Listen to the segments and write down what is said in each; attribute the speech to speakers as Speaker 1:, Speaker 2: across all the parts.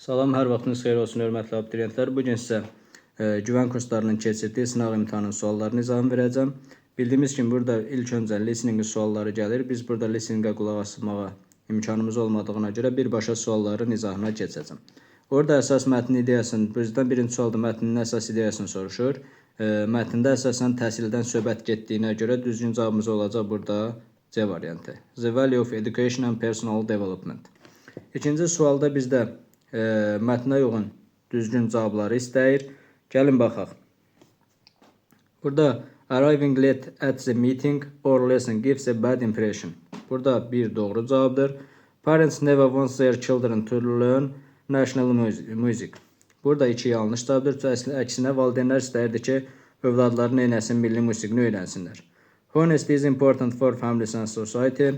Speaker 1: Salam, hər vaxtınız xeyir olsun, hörmətli abituriyentlər. Bugün sizə güvən kurslarının keçirdiyi sınaq imtahanının suallarını izahını verəcəm. Bildiyimiz kimi, burada ilk öncə listening sualları gəlir. Biz burada listeningə qulaq asmağa imkanımız olmadığına görə birbaşa sualların izahına keçəcəm. Orada əsas mətn ideyasını, bizdən birinci sualda mətnin əsas ideyasını soruşur. Mətndə əsasən təhsildən söhbət getdiyinə görə düzgün cavabımız olacaq burada C variantı. The value of education and personal development. İkinci sualda bizdə mətnə uyğun düzgün cavabları istəyir. Gəlin baxaq. Burada arriving late at the meeting or lesson gives a bad impression. Burada bir doğru cavabdır. Parents never want their children to learn national music. Burada iki yanlış cavabdır. Əksinə valideynlər istəyirdi ki, övladları neynəsin, milli musiqini öyrənsinlər. Honesty is important for families and society.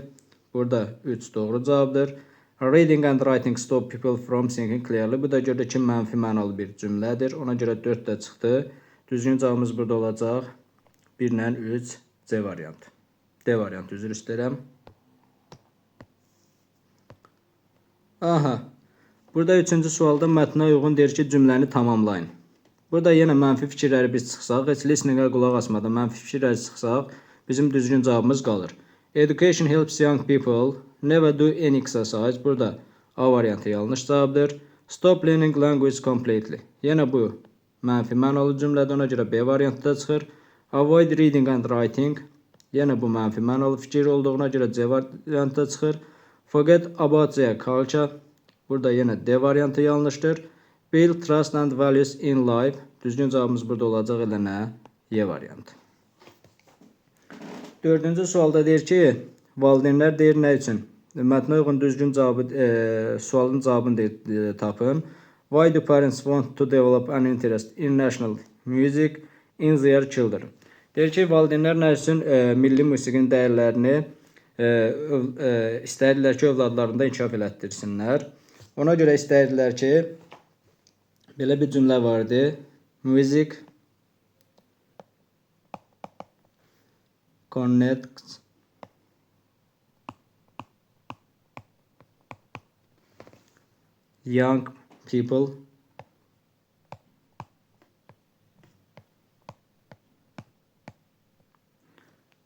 Speaker 1: Burada 3 doğru cavabdır. Reading and writing stop people from thinking clearly. Bu da gördük ki, mənfi mənalı bir cümlədir. Ona görə 4 də çıxdı. Düzgün cavabımız burada olacaq. 1 ilə 3 C variantı. D variantı üzr istəyirəm. Aha. Burada 3-cü sualda mətnə uyğun deyir ki, cümləni tamamlayın. Burada yenə mənfi fikirləri biz çıxsaq, heç listeningə qulaq asmadan mənfi fikirləri çıxsaq, bizim düzgün cavabımız qalır. Education helps young people never do any exercise. Burada A variantı yanlış cavabdır. Stop learning language completely. Yenə bu mənfi mənalı cümlədir, ona görə B variantı da çıxır. Avoid reading and writing. Yenə bu mənfi mənalı fikir olduğuna görə C variantı da çıxır. Forget about their culture. Burada yenə D variantı yanlışdır. Build trust and values in life. Düzgün cavabımız burada olacaq elə nə? Y variantı. 4-cü sualda deyir ki, valideynlər deyir nə üçün? Mətnə uyğun düzgün cavabı, sualın cavabını deyir, tapın. Why do parents want to develop an interest in national music in their children? Deyir ki, valideynlər nə üçün milli musiqinin dəyərlərini istəyirlər ki, övladlarında inkişaf elətdirsinlər. Ona görə istəyirlər ki, belə bir cümlə vardı. Music connects young people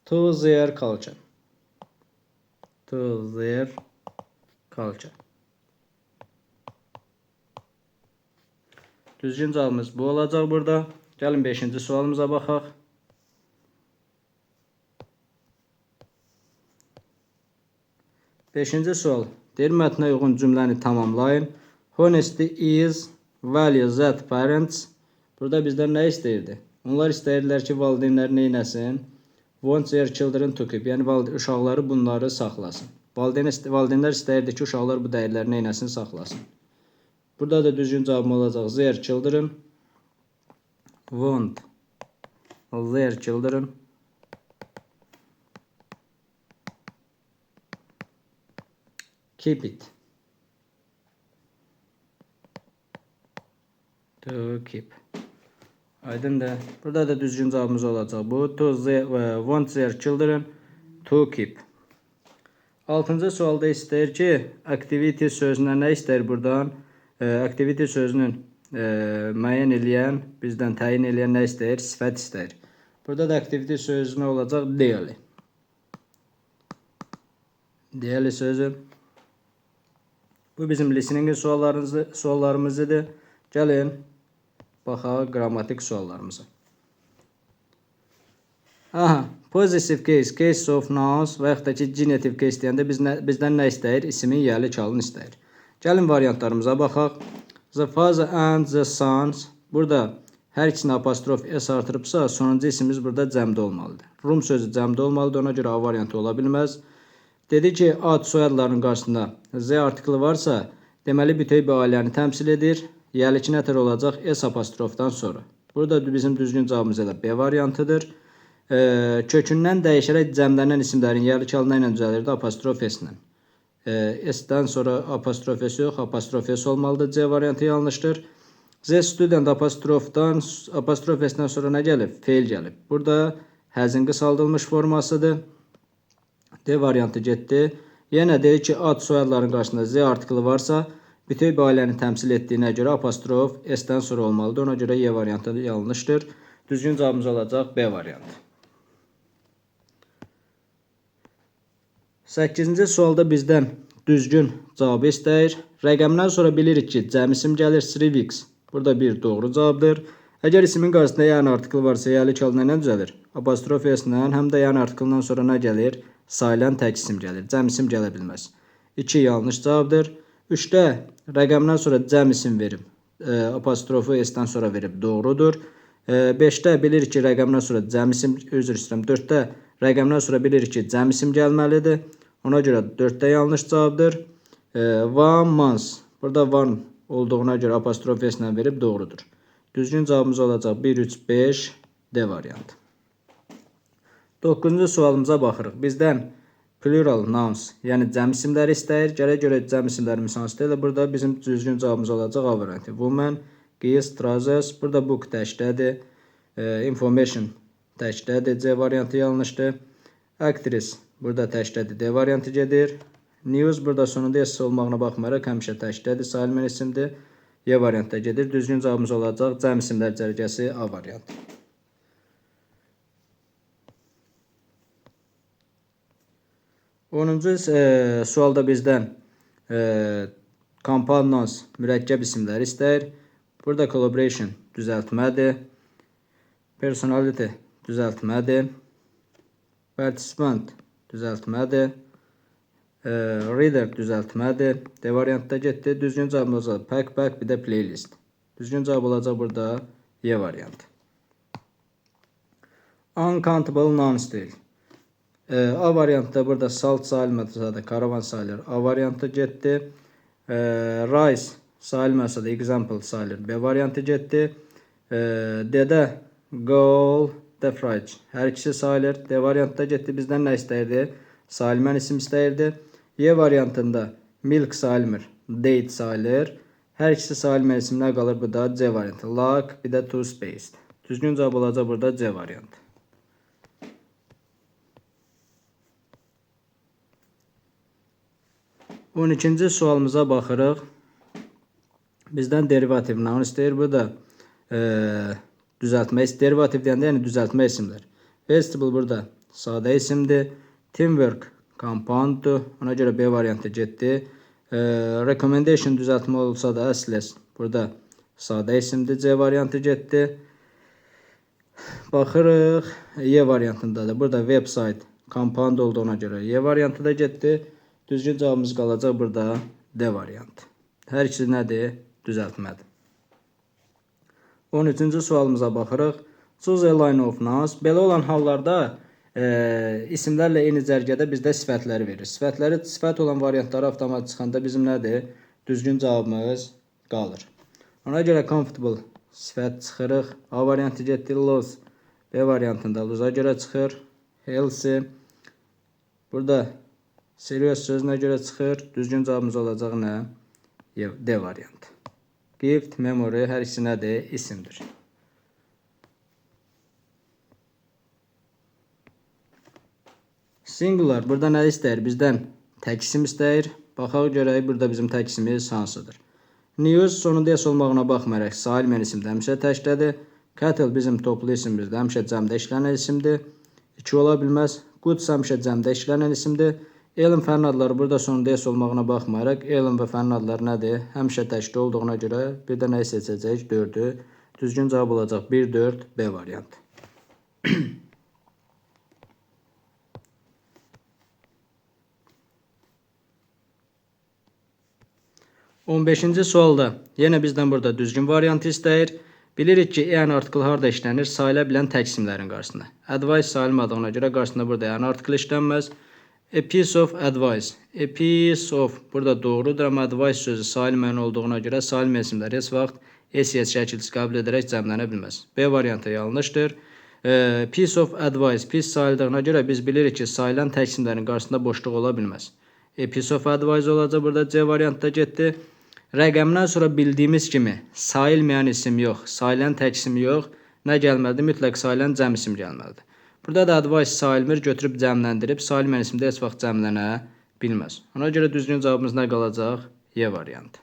Speaker 1: to their culture. Düzgün cavabımız bu olacaq burada. Gəlin 5-ci sualımıza baxaq. Beşinci sual. Deyir, mətnə uyğun cümləni tamamlayın. Honesty is value that parents. Burada bizdən nə istəyirdi? Onlar istəyirlər ki, valideynlər neynəsin? Want their children to keep. Yəni, uşaqları bunları saxlasın. Valideynlər istəyirdi ki, uşaqlar bu dəyərləri neynəsin, saxlasın. Burada da düzgün cavabım olacaq. Their children want their children keep it. To keep. Aydındır. Burada da düzgün cavabımız olacaq. Bu want their children to keep. 6-cı sualda istəyir ki, activity sözünə nə istəyir buradan? Activity sözünün müəyyən eləyən, bizdən təyin eləyən nə istəyir? Sifət istəyir. Burada da activity sözü nə olacaq? Daily. Daily sözü. Bu bizim listening suallarımızdır. Gəlin, baxaq qrammatik suallarımıza. Aha, positive case, case of nouns və yaxud da ki, genitive case deyəndə bizdən nə istəyir? İsimin yəli çalın istəyir. Gəlin variantlarımıza baxaq. The father and the sons. Burada hər ikisini apostrof S artırıbsa, sonuncu isimiz burada cəmdə olmalıdır. Rum sözü cəmdə olmalıdır, ona görə A variantı ola bilməz. Dedi ki, ad soyadlarının qarşısında Z artiklı varsa, deməli bütöv bir ailəni təmsil edir. Yəli nətər olacaq? S apostrofdan sonra. Burada bizim düzgün cavabımız elə B variantıdır. Kökündən dəyişərək cəmlənən isimlərin yəli çalına ilə düzəlirdi apostrof S-lə. S-dən sonra apostrof S yox, apostrof S olmalıdır. C variantı yanlışdır. Z student apostrof S-dən sonra nə gəlib? Feil gəlib. Burada həzin qısaldılmış formasıdır. D variantı getdi. Yenə deyir ki, ad soyadların qarşısında Z artiklı varsa, bütöv bir ailəni təmsil etdiyinə görə apostrof S-dən sonra olmalıdır. Ona görə Y variantı yanlışdır. Düzgün cavabımız olacaq B variantı. 8-ci sualda bizdən düzgün cavabı istəyir. Rəqəmdən sonra bilirik ki, cəm isim gəlir, 3x. Burada bir doğru cavabdır. Əgər ismin qarşısında yəni artikl varsa, yəni kalına nə düzəlir? Apostrof S-lə, həm də yəni artikldan sonra nə gəlir? Sayılan tək isim gəlir. Cəm isim gələ bilməz. 2 yanlış cavabdır. 3-də rəqəmdən sonra cəm isim verib, apostrofu S-dən sonra verib, doğrudur. 5-də bilirik ki, rəqəmdən sonra cəm isim, üzr istəyirəm, 4-də rəqəmdən sonra bilirik ki, cəm isim gəlməlidir. Ona görə 4-də yanlış cavabdır. One month. Burada one olduğuna görə apostrof S-lə verib, doğrudur. Düzgün cavabımız olacaq 1, 3, 5 D variantı. 9-cu sualımıza baxırıq. Bizdən plural nouns, yəni cəm isimləri istəyir. Gərək görək cəm isimlərimiz hansıdır. Burada bizim düzgün cavabımız olacaq A variantı. Woman, qız, trousers. Burada book təkdədir. Information təkdədir. C variantı yanlışdır. Actress burada təkdədir. D variantı gedir. News burada sonunda S olmağına baxmayaraq həmişə təkdədir. Sayılmayan isimdir. Y variantda gedir. Düzgün cavabımız olacaq cəm isimlər cərgəsi A variantı. 10-cu sualda bizdən compound nouns, mürəkkəb isimləri istəyir. Burada collaboration düzəltmədir. Personality düzəltmədir. Participant düzəltmədir. Reader düzəltmədir. D variantda getdi. Düzgün cavab olacaq pack, bir də playlist. Düzgün cavab olacaq burada Y variantı. Uncountable nouns deyil. A variantda burada salt sayılmasa da karavan sayılır. A variantı getdi. Rice sayılmasa da example sayılır. B variantı getdi. D-də goal, the fridge. Hər ikisi sayılır. D variantda getdi. Bizdən nə istəyirdi? Sayılmayan isim istəyirdi. Y variantında milk sayılmır. Date sayılır. Hər ikisi sayılmayan isimlər qalır. Bu da C variantı. Luck, bir də toothpaste. Düzgün cavab olacaq burada C variantı. 12-ci sualımıza baxırıq. Bizdən derivativ noun istəyir. Bu da düzəltmə isim. Derivativ deyəndə yəni düzəltmə isimlər. Vegetable burada sadə isimdir. Teamwork compounddur. Ona görə B variantı getdi. Recommendation düzəltmə olsa da useless. Burada sadə isimdir. C variantı getdi. Baxırıq. Y variantında da burada website compound olduğuna görə Y variantı da getdi. Düzgün cavabımız qalacaq burada D variantı. Hər ikisi nədir? Düzəltmədir. 13-cü sualımıza baxırıq. Choose a line of nouns. Belə olan hallarda isimlərlə eyni cərgədə bizdə sifətləri verir. Sifət olan variantları avtomatik çıxanda bizim nədir? Düzgün cavabımız qalır. Ona görə comfortable sifət çıxırıq. A variantı getdi. Lose. B variantında lose'a görə çıxır. Healthy. Burada serious sözünə görə çıxır. Düzgün cavabımız olacaq nə? D variantı. Gift, memory hər ikisi nədir? İsimdir. Singular burada nə istəyir? Bizdən tək isim istəyir. Baxaq görək burada bizim tək isimiz hansıdır. News sonunda S olmağına baxmayaraq sayılmayan isimdə həmişə təkdədir. Cattle bizim toplu isimimizdə həmişə cəmdə işlənən isimdir. 2 ola bilməz. Goods həmişə cəmdə işlənən isimdir. Elm fənn adları burada sonunda S olmağına baxmayaraq elm və fənn adları nədir? Həmişə təkdə olduğuna görə bir də nəyi seçəcəyik? 4-ü. Düzgün cavab olacaq 1, 4, B variantı. 15-ci sualda yenə bizdən burada düzgün variantı istəyir. Bilirik ki, yəni artikl harda işlənir? Sayıla bilən tək isimlərin qarşısında. Advice sayılmadığına görə qarşısında burada yəni artikl işlənməz. A piece of advice. A piece of. Burada doğrudur, amma advice sözü sayılmayan olduğuna görə sayılmayan isimlər heç vaxt S-yə şəkilsiz qəbul edərək cəmlənə bilməz. B variantı yanlışdır. Piece of advice. Piece sayıldığına görə biz bilirik ki, sayılan tək isimlərin qarşısında boşluq ola bilməz. A piece of advice olacaq. Burada C variantda getdi. Rəqəmdən sonra bildiyimiz kimi sayılmayan isim yox, sayılan tək isim yox. Nə gəlməlidir? Mütləq sayılan cəm isim gəlməlidir. Burada da advice sayılmır, götürüb cəmləndirib sayılmayan isimdə heç vaxt cəmlənə bilməz. Ona görə düzgün cavabımız nə qalacaq? Y variantı.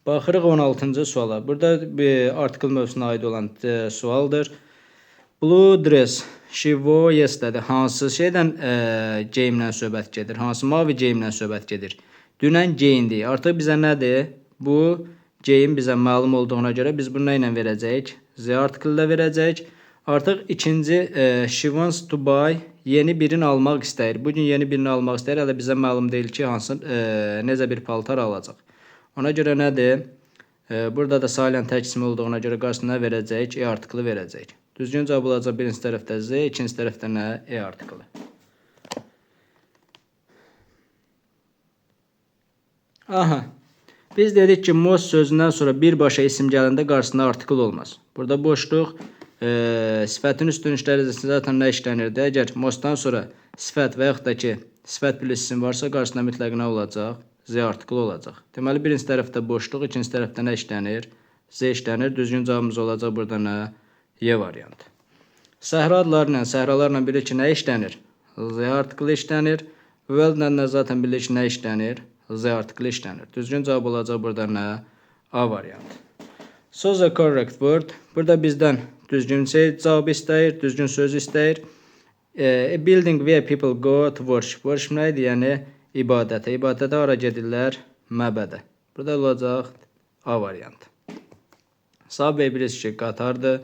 Speaker 1: Baxırıq 16-cı suala. Burada bir article mövzusuna aid olan sualdır. Blue dress she wore yesterday. Hansı şeydən geyimlə söhbət gedir? Hansı mavi geyimlə söhbət gedir? Dünən geyindi. Artıq bizə nədir? Bu geyim bizə məlum olduğuna görə biz bunu nə ilə verəcəyik? The article ilə verəcəyik. Artıq ikinci she wants to buy yeni birini almaq istəyir. Bugün yeni birini almaq istəyir. Hələ bizə məlum deyil ki, hansı necə bir paltar alacaq. Ona görə nədir? Burada da silent tək ismi olduğuna görə qarşısına verəcəyik, article verəcəyik. Düzgün cavab olacaq birinci tərəfdə Z, ikinci tərəfdə nə? Article. Aha. Biz dedik ki, most sözündən sonra birbaşa isim gələndə qarşısında article olmaz. Burada boşluq, sifətin üstün işlərəcəsi zaten nə işlənirdi? Əgər mostdan sonra sifət və yaxud da ki, sifət plus isim varsa qarşısında mütləq nə olacaq? Z article olacaq. Deməli, birinci tərəfdə boşluq, ikinci tərəfdə nə işlənir? Z işlənir. Düzgün cavabımız olacaq burada nə? Y variantı. Səhra adlarla, səhralarla bilir ki, nə işlənir? Z article işlənir. Well-lə zaten bilir ki, nə işlənir? Z article işlənir. Düzgün cavab olacaq burada nə? A variantı. So the correct word. Burada bizdən düzgün cavab istəyir, düzgün söz istəyir. A building where people go to worship. Worship nə idi? Yəni ibadətə. İbadətə hara gedirlər? Məbədə. Burada olacaq A variantı. Subway bilirsiniz ki, qatardır.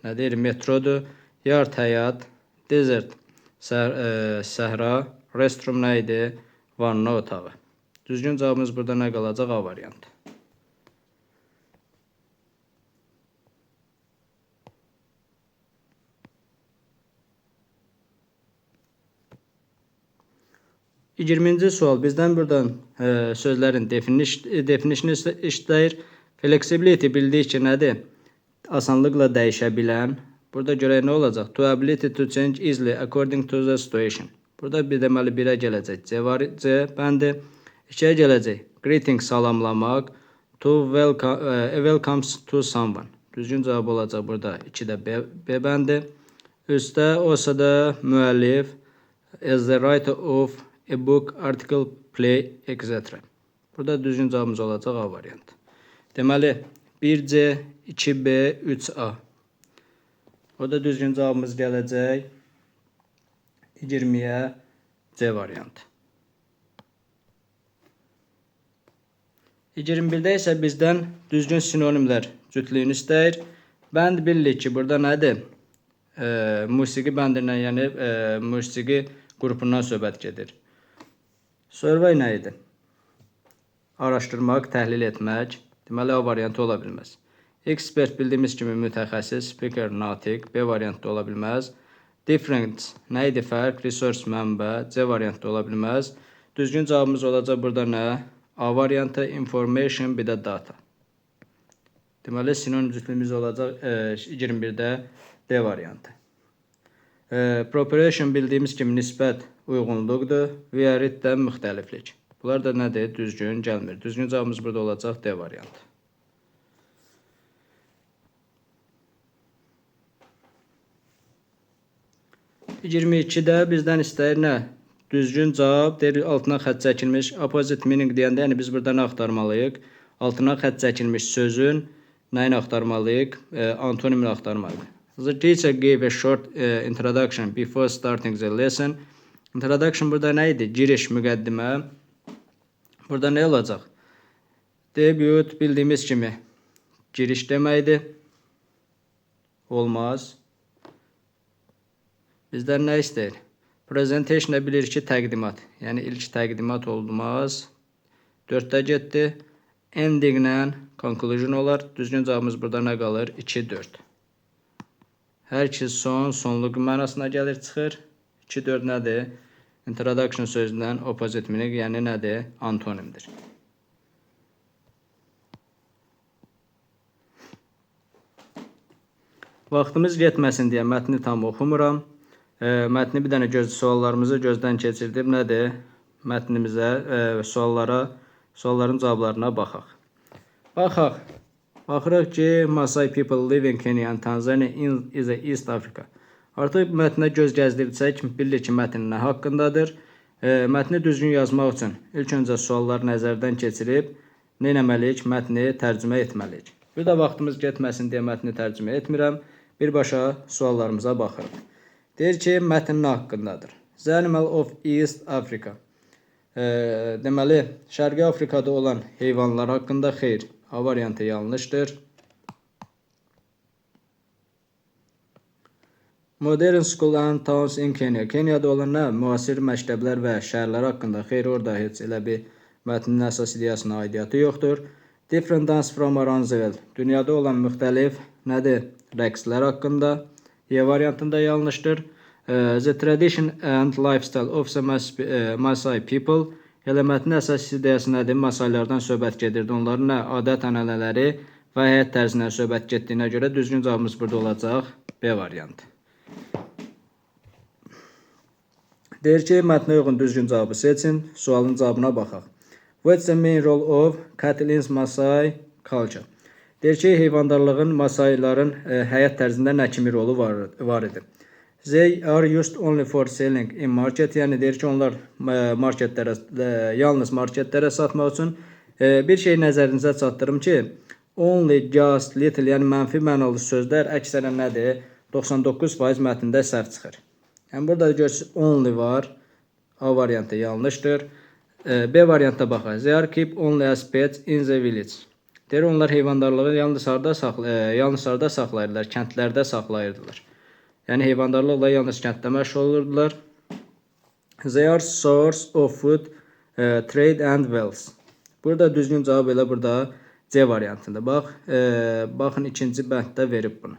Speaker 1: Nə deyir? Metrodur. Yard həyat. Desert səhra. Restroom nə idi? Vanna otağı. Düzgün cavabımız burada nə qalacaq? A variantı. $20-ci sual bizdən buradan sözlərin definition istəyir. Flexibility bildik ki, nədir? Asanlıqla dəyişə bilən. Burada görək nə olacaq? To ability to change easily according to the situation. Burada bir deməli 1-ə gələcək. C bəndi. 2-yə gələcək. Greeting salamlamaq. To welcomes to someone. Düzgün cavab olacaq burada 2-də B bəndi. Üstdə olsa da müəllif as the writer of a book, article, play, etc. Burada düzgün cavabımız olacaq A variantı. Deməli 1C, 2B, 3A. Orada düzgün cavabımız gələcək 20-yə C variantı. 21-də isə bizdən düzgün sinonimlər cütlüyünü istəyir. Bənd bilirik ki, burada nədir? Musiqi bəndindən, yəni musiqi qrupundan söhbət gedir. Survey nə idi? Araşdırmaq, təhlil etmək. Deməli, A variantı ola bilməz. Expert bildiyimiz kimi mütəxəssis, speaker, natiq. B variantı ola bilməz. Difference nə idi? Fərq, resource, mənbə. C variantı ola bilməz. Düzgün cavabımız olacaq burada nə? A variantı, information, bir də data. Deməli, sinonim cütlüyümüz olacaq 21-də D variantı. Proportion bildiyimiz kimi nisbət uyğunluqdur. Variant də müxtəliflik. Bunlar da nədir? Düzgün gəlmir. Düzgün cavabımız burada olacaq D variantı. $22-də bizdən istəyir nə? Düzgün cavab, deyir, altına xətt çəkilmiş opposite meaning deyəndə, yəni biz burada nə axtarmalıyıq? Altına xətt çəkilmiş sözün nəyini axtarmalıyıq? Antonimini axtarmalıyıq. The teacher gave a short introduction before starting the lesson. Introduction burada nə idi? Giriş, müqəddimə. Burada nə olacaq? Debut bildiyimiz kimi giriş deməkdir. Olmaz. Bizdən nə istəyir? Presentation bilir ki, təqdimat. Yəni ilk təqdimat olmaz. 4-də getdi. Ending-lə conclusion olar. Düzgün cavabımız burada nə qalır? 2-4. Hər iki sonluq mənasına gəlir, çıxır. 2-4 nədir? Introduction sözündən opposite meaning, yəni nədir? Antonimdir. Vaxtımız getməsin deyə mətni tam oxumuram. Mətni bir dənə suallarımızı gözdən keçirdim. Nədir? Mətnimizə, sualların cavablarına baxaq. Baxırıq ki, Maasai people live in Kenya and Tanzania is East Africa. Artıq mətnə göz gəzdirsək, bilir ki, mətn nə haqqındadır? Mətni düzgün yazmaq üçün ilk öncə suallar nəzərdən keçirib nə etməliyik? Mətni tərcümə etməliyik. Bir də vaxtımız getməsin deyə mətni tərcümə etmirəm. Birbaşa suallarımıza baxırıq. Deyir ki, mətn nə haqqındadır? The Animal of East Africa. Deməli, Şərqi Afrikada olan heyvanlar haqqında xeyr. A variantı yanlışdır. Modern School and Towns in Kenya. Kenyada olan nə? Müasir məktəblər və şəhərlər haqqında xeyr. Orada heç elə bir mətnin əsas ideyasına aidiyyatı yoxdur. Different dance from around the world. Dünyada olan müxtəlif nədir? Rəqslər haqqında. Y variantında yanlışdır. The tradition and lifestyle of the Maasai people. Elə mətnin əsas ideyası nədir? Masailərdən söhbət gedirdi. Onların nə? Adət-ənənələri və həyat tərzindən söhbət getdiyinə görə düzgün cavabımız burada olacaq. B variantı. Deyir ki, mətnə uyğun düzgün cavabı seçin. Sualın cavabına baxaq. What's the main role of cattle in Maasai culture? Deyir ki, heyvandarlığın Masaiların həyat tərzində nə kimi rolu var idi? They are used only for selling in market. Yəni deyir ki, onlar yalnız marketlərə satmaq üçün. Bir şey nəzərinizə çatdırım ki, only, just, little, yəni mənfi mənalı sözlər əksərən nədir? 99% mətndə səhv çıxır. Yəni burada görürsünüz only var. A variantı yanlışdır. B variantına baxaq. They are keep only as pets in the village. Deyir onlar heyvandarlığı yalnız harda saxlayırlar? Kəndlərdə saxlayırdılar. Yəni heyvandarlıqla yalnız kənddə məşğul olurdular. They are source of food, trade and wealth. Burada düzgün cavab elə burada C variantında. Baxın ikinci bənddə verib bunu.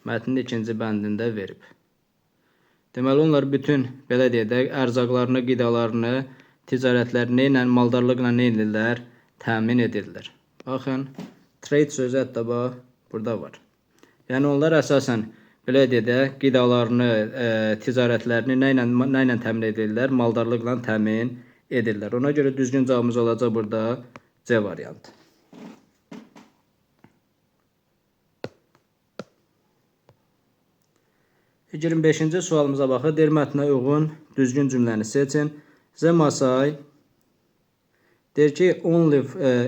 Speaker 1: Mətnin ikinci bəndində verib. Deməli onlar bütün belə deyək, ərzaqlarını, qidalarını, ticarətlərini ilə, maldarlıqla nə edirlər? Təmin edirlər. Baxın, trade sözü hətta burada var. Yəni onlar əsasən belə deyək, qidalarını, ticarətlərini nə ilə təmin edirlər? Maldarlıqla təmin edirlər. Ona görə düzgün cavabımız olacaq burada C variantı. 25-ci sualımıza baxaq. Deyir mətnə uyğun düzgün cümləni seçin. The Maasai deyir ki, only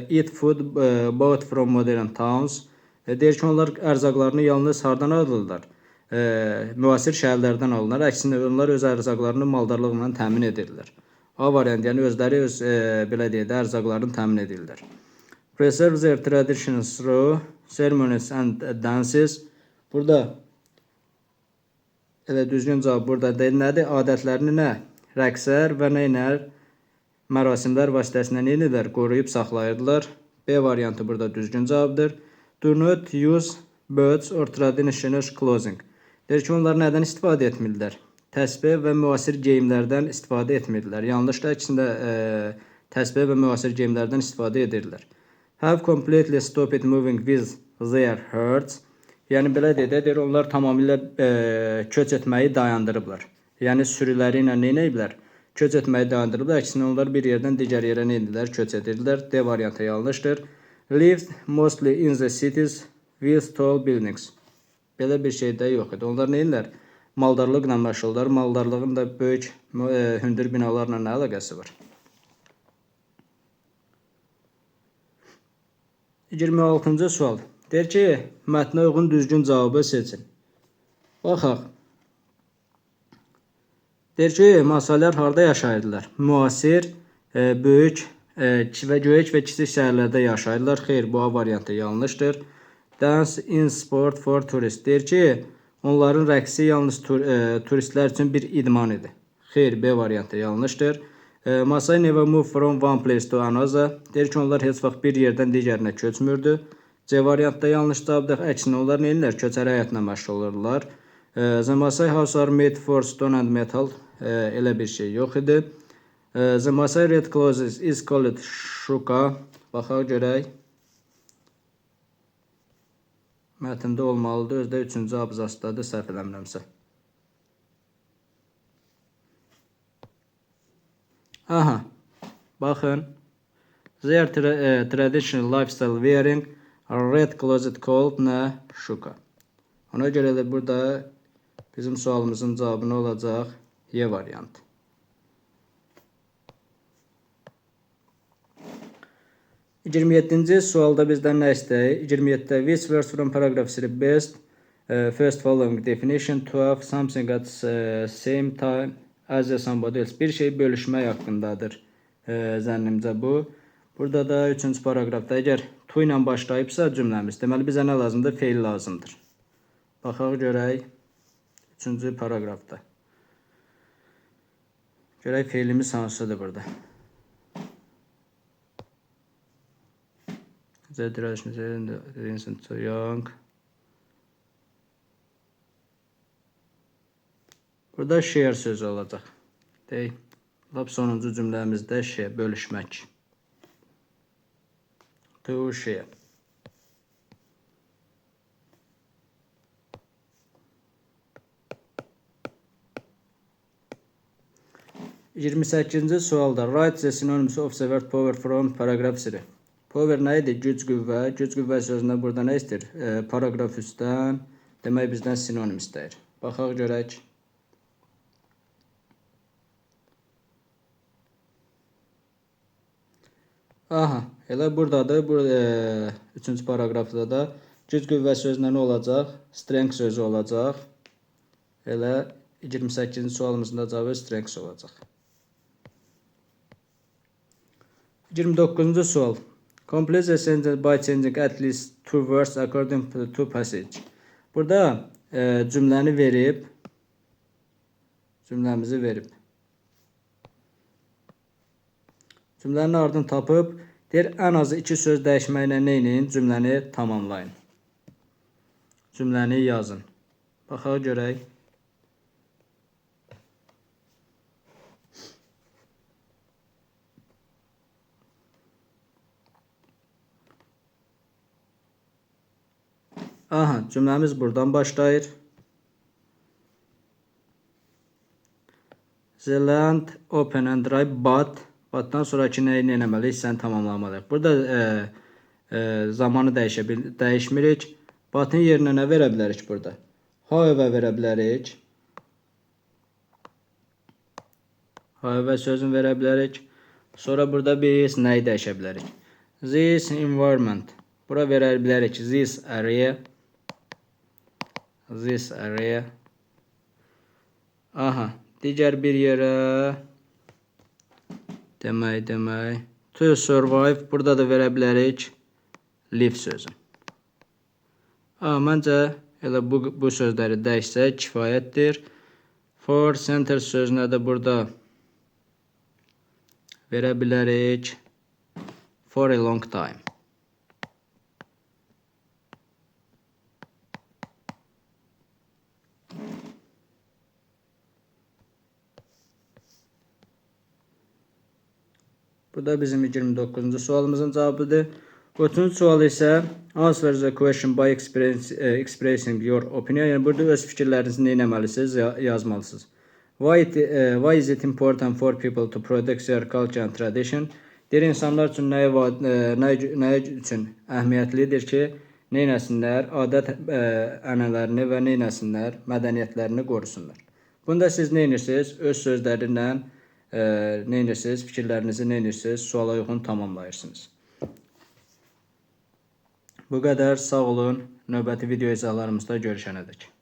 Speaker 1: eat food bought from modern towns. Deyir ki, onlar ərzaqlarını yalnız hardan alırlar? Müasir şəhərlərdən alırlar. Əksinə onlar öz ərzaqlarını maldarlıqla təmin edirlər. A variantı, yəni özləri belə deyək, ərzaqlarını təmin edirlər. Preserve their traditions through ceremonies and dances. Burada elə düzgün cavab burada deyil. Nədir? Adətlərini nə? Rəqslər və nə ilə? Mərasimlər vasitəsilə nə edirlər? Qoruyub saxlayırdılar. B variantı burada düzgün cavabdır. Do not use birds or traditional clothing. Deyir ki, onlar nədən istifadə etmirlər? Təsbih və müasir geyimlərdən istifadə etmirlər. Yanlışdır, əksində təsbih və müasir geyimlərdən istifadə edirlər. Have completely stopped moving with their herds. Yəni belə deyir, onlar tamamilə köç etməyi dayandırıblar. Yəni sürüləri ilə nə ediblər? Köç etməyi dayandırıblar. Əksinə onlar bir yerdən digər yerə nə edirlər? Köç edirlər. D variantı yanlışdır. Live mostly in the cities with tall buildings. Belə bir şey də yox idi. Onlar nə edirlər? Maldarlıqla məşğullar. Maldarlığın da böyük, hündür binalarla nə əlaqəsi var? 26-cı sual. Deyir ki, mətnə uyğun düzgün cavabı seçin. Baxaq. Deyir ki, Maasailər harda yaşayırdılar? Müasir, böyük və böyük və kiçik şəhərlərdə yaşayırlar. Xeyr, bu A variantı yanlışdır. Dance in sport for tourists. Deyir ki, onların rəqsi yalnız turistlər üçün bir idman idi. Xeyr, B variantı yanlışdır. Maasai never move from one place to another. Deyir ki, onlar heç vaxt bir yerdən digərinə köçmürdü. C variantda yanlış cavabdır. Əksinə onlar nə edirlər? Köçəri həyatla məşğul olurlar. The Maasai house are made for stone and metal. Elə bir şey yox idi. The Maasai red clothes is called shuka. Baxaq görək. Mətndə olmalıdır. Özdə 3-cü abzasdadır, səhv eləmirəmsə. Aha. Baxın. Their traditional lifestyle wearing red closet called nə? Shuka. Ona görə də burada bizim sualımızın cavabı nə olacaq? Y variantı. 27-ci sualda bizdən nə istəyir? 27-də which words from paragraph 3 best first following definition 12 something at same time as somebody else. Bir şey bölüşmək haqqındadır. Zənnimcə bu. Burada da 3-cü paraqrafda əgər to ilə başlayıbsa cümləmiz, deməli bizə nə lazımdır? Feil lazımdır. Baxaq görək 3-cü paraqrafda. Görək feilimiz hansıdır burada. The tradition is too young. Burada share sözü olacaq. Deyək. Lap sonuncu cümləmizdə share, bölüşmək. To share. Yirmi 28-ci sualda write the synonyms of the word power from paragraph 3. Power nə idi? Güc, qüvvə. Güc, qüvvə sözündə burada nə istəyir? Paragraf üstdən demək bizdən sinonim istəyir. Baxaq görək. Aha, elə buradadır. 3-cü paraqrafda da güc, qüvvə sözündə nə olacaq? Strength sözü olacaq. Elə 28-ci sualımızın da cavabı strength olacaq. 29-cu sual. Complete the sentence by changing at least 2 words according to the passage. Burada cümləni verib, cümləmizi verib. Cümlənin ardını tapıb, deyir, ən azı 2 söz dəyişməklə neyinin? Cümləni tamamlayın. Cümləni yazın. Baxaq görək. Aha, cümləmiz buradan başlayır. The land open and dry but-dan sonraki nəyi eləməliyik? Sən tamamlamalıyıq. Burada zamanı dəyişmirik. But-ın yerinə nə verə bilərik burada? However verə bilərik. However sözünü verə bilərik. Sonra burada biz nəyi dəyişə bilərik? This environment. Bura verə bilərik. This area. This area. Aha, digər bir yerə demək. To survive. Burada da verə bilərik live sözü. Məncə elə bu sözləri dəyişsək kifayətdir. For center sözünə də burada verə bilərik for a long time. Bu da bizim 29-cu sualımızın cavabıdır. 30-cu sual isə answer the question by expressing your opinion. Yəni burada öz fikirlərinizi nə etməlisiniz, yazmalısınız. Why is it important for people to protect their culture and tradition? Deyir, insanlar üçün nə üçün əhəmiyyətlidir ki, nə etsinlər, adət ənənələrini və nə etsinlər, mədəniyyətlərini qorusunlar. Bunda siz nə edirsiniz? Öz sözlərinlə nə edirsiniz? Fikirlərinizi nə edirsiniz? Suala uyğun tamamlayırsınız. Bu qədər. Sağ olun. Növbəti video izahlarımızda görüşənədək.